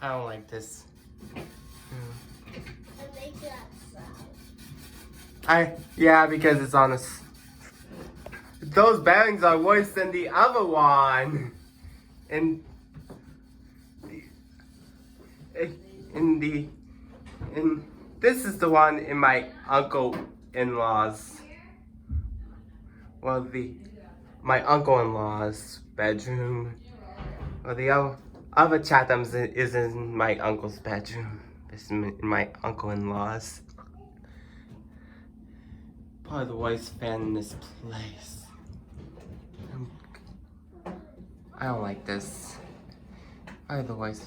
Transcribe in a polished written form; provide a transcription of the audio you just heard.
I don't like this. It makes that sound. Yeah, because it's on a. Those bangs are worse than the other one. And this is the one in my uncle-in-law's. Well, my uncle-in-law's bedroom. Well, the other Chatham's is in my uncle's bedroom. It's in my uncle-in-law's. Probably the worst fan in this place. I don't like this. Probably the worst.